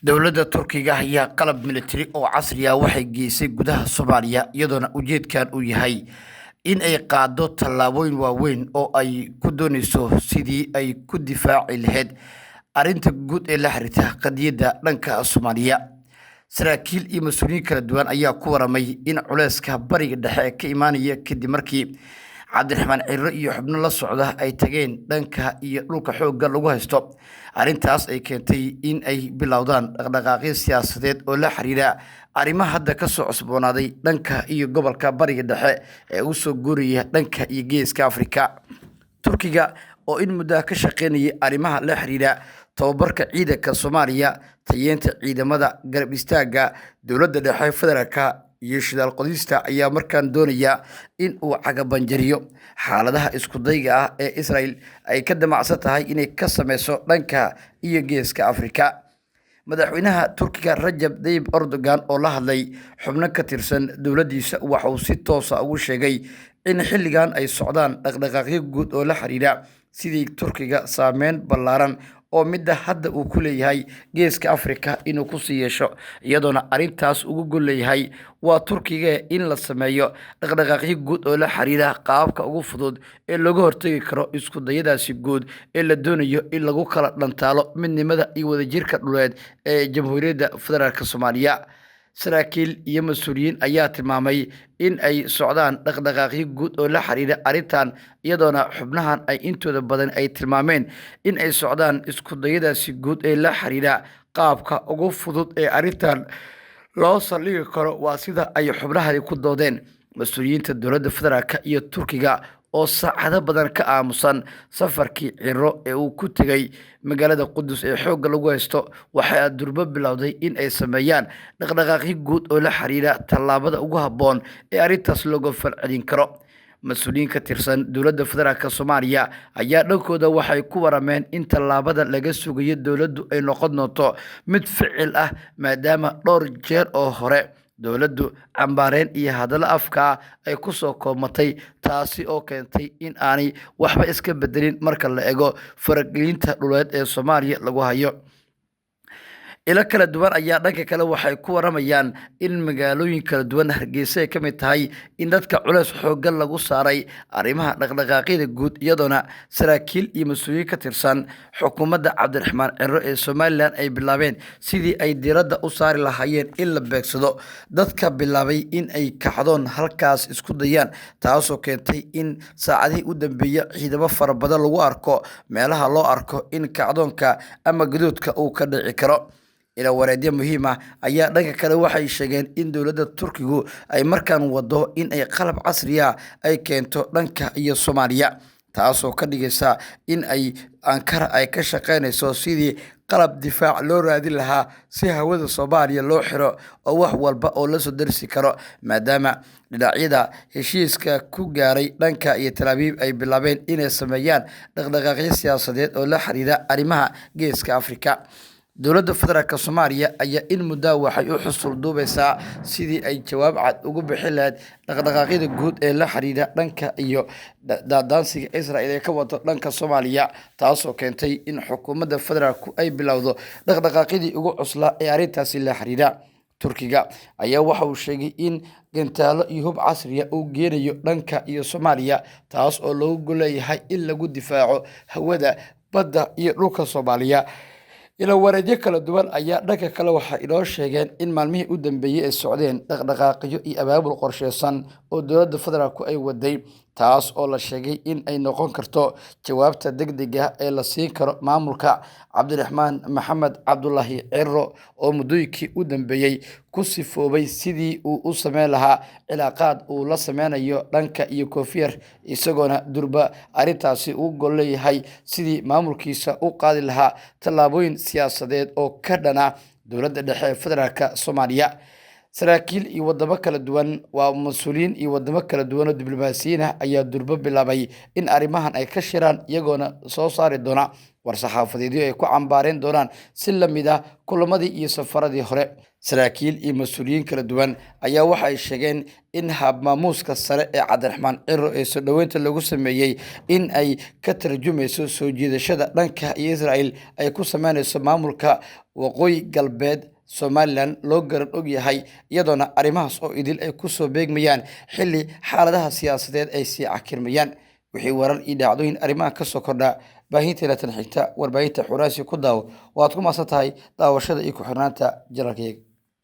dowladda Turkiga ayaa qalab militari oo casri ah waxay geysay gudaha Soomaaliya iyadoona ujeedkan uu yahay in ay qaado tallaabooyin waaweyn oo ay ku doonayso sidii ay ku difaaci lahayd arrinta guud ee la xiriirta qadiyadda dhanka Soomaaliya. Saraakiil iyo mas'uuliyiin kala duwan ayaa ku waramay in culayska bariga dhexe ka imaanaya kadib markii Cabdiraxmaan Cirro iyo xubno la socda ay tageen dhanka iyo dhulka xoogga lagu haysto. Arrintaas ay keentay in ay bilowdaan dhaqdhaqaaqyo siyaasadeed oo la xiriira arrimaha hadda ka soo cusboonaaday dhanka iyo gobolka bariga dhexe ee u soo guuraya dhanka iyo geeska Afrika. Turkiga oo in muddo ka shaqeynayay arrimaha la xiriira tababarka ciidanka Soomaaliya, tayeenta ciidamada, garab istaagga dowladda dhexe federaalka iyo shidaal qodista ayaa markaan doonaya in uu cagabanjariyo xaaladaha isku dayga ah ee Israel ay ka damacsan tahay inay ka sameyso dhanka iyo geeska Afrika. Madaxweynaha Turkiga Rajab Tayyip Erdogan oo la hadlay xubno ka tirsan dowladdiisa waxa uu si toos ah ugu sheegay in xilligan ay socdaan dhaqdhaqaaqyo guud oo la xiriira sidii Turkiga saameyn ballaaran oo midda hadda uu ku leeyahay geeska Afrika inuu ku sii yeesho iyadoona arrintaas ugu gol leeyahay waa Turkiga in la sameeyo dhaqdhaqaaqyo guud oo la xiriira qaabka ugu fudud ee looga hortagi karo isku dayadaasi guud ee la doonayo in lagu kala dhantaalo midnimada iyo wadajirka dhuleed ee Jamhuuriyadda Federaalka Soomaaliya. Saraakiil iyo mas'uuliyiin ayaa tilmaamay in ay socdaan dhaqdhaqaaqyo guud oo la xiriira arrintan iyadoona xubnahan ay intooda badan ay tilmaameen in ay socdaan isku dayadaasi guud ee la xiriira qaabka ugu fudud ee arrintan loo saldhigi karo waa sida ay xubnahani ku doodeen. Mas'uuliyiinta dowladda federaalka iyo Turkiga oo saacado badan ka aamusan safarkii Cirro ee uu ku tegay magaalada Qudus ee xoogga lagu haysto waxay durba bilowday in ay sameeyaan dhaqdhaqaaqyo guud oo la xiriira tallaabada ugu habboon ee arrintaas looga falcelin karo. Mas'uuliyiin ka tirsan dowladda federaalka Soomaaliya ayaa dhankooda waxay ku warameen in tallaabada laga sugayo dowladdu ay noqon doonto mid ficil ah maadaama dhowr jeer oo hore dowladdu cambaareen iyo hadallo afka ay ku soo koomatay taasi oo keentay in aanay waxba iska bedelin marka la eego faragelinta dhuleed ee Soomaaliya lagu hayo. ila kala duwan ayaa dhanka kale waxay ku waramayaan in magaalooyin kala duwan Hargeysa ay ka mid tahay in dadka culays xooggan lagu saaray arrimaha dhaqdhaqaaqyada guud iyadoona saraakiil iyo mas'uuliyiin ka tirsan xukuumadda Cabdiraxmaan Cirro ee Somaliland ay bilaabeen sidii ay diiradda u saari lahaayeen in la beegsado dadka bilaabay in ay kacdoon halkaas isku dayaan taasoo keentay in saacadihii u dambeeyay ciidamo fara badan lagu arko meelaha loo arko in kacdoonka ama gadoodka uu ka dhici karo. ila wareedyo muhiim ah ayaa dhanka kale waxay sheegeen in dowladda Turkigu ay markaan wado in ay qalab casri ah ay keento dhanka iyo Soomaaliya taasoo ka dhigaysa in ay Ankara ay ka shaqeynayso sidii qalab difaac loo raadin lahaa si hawada Soomaaliya loo xiro oo wax walba oo la soo darsi karo maadaama dhinacyada heshiiska ku gaaray dhanka iyo Tel Aviv ay bilaabeen inay sameeyaan dhaqdhaqaaqyo siyaasadeed oo la xiriira arrimaha geeska Afrika. dowladda federaalka Soomaaliya ayaa in muddo waxay u xusul duubaysaa sidii ay jawaab cad ugu bixin lahayd dhaqdhaqaaqyada guud ee la xiriira dhanka iyo daansiga Israel ee ka wado dhanka Soomaaliya taasoo keentay in xukuumadda federaalku ay bilowdo dhaqdhaqaaqyadii ugu cuslaa ee arrintaasi la xiriira. Turkiga ayaa waxa uu sheegay in gantaalo iyo hub casri ah uu geenayo dhanka iyo Soomaaliya taas oo loogu gol leeyahay in lagu difaaco hawada, badda iyo dhulka Soomaaliya. ila wareedyo kala duwan ayaa dhanka kale waxa inoo sheegeen in maalmihii u dambeeyay ay socdeen dhaqdhaqaaqyo iyo abaabul qorsheysan oo dowladda federaalku ay waday taas oo la sheegay in ay noqon karto jawaabta degdega ah ee la siin karo maamulka Cabdiraxmaan Maxamed Cabdullaahi Cirro oo muddooyinkii u dambeeyay ku sifoobay sidii uu u sameyn lahaa cilaaqaad uu la sameynayo dhanka iyo Koonfur isagoona durba arrintaasi u gol leeyahay sidii maamulkiisa u qaadi lahaa tallaabooyin siyaasadeed oo ka dhana dowladda dhexe ee federaalka Soomaaliya. saraakiil iyo wadamo kala duwan waa mas'uuliyiin iyo wadamo kala duwan oo diblomaasiyiin ah ayaa durba bilaabay in arrimahan ay ka shiraan iyagoona soo saari doona war-saxaafadeedyo ay ku cambaareen doonaan si la mid ah kulamadii iyo safaradii hore. Saraakiil iyo mas-uuliyiin kala duwan ayaa waxa ay sheegeen in habmaamuuska sare ee Cabdiraxmaan Ciro ee soo dhoweynta lagu sameeyey in ay ka tarjumayso soo jiidashada dhanka Israel ay ku sameynayso maamulka waqooyi galbeed Somaliland loo garan og yahay, iyadoona arrimahaas oo idil ay ku soo beegmayaan xilli xaaladaha siyaasadeed ay sii cakirmayaan. wixii warar iyo dhacdooyin arrimaha ka soo kordha baahinteena tan xigta warbaahinta Xuraasi ku daawo waad ku maasan tahay daawashada iyo ku xirnaanta janaalkayga.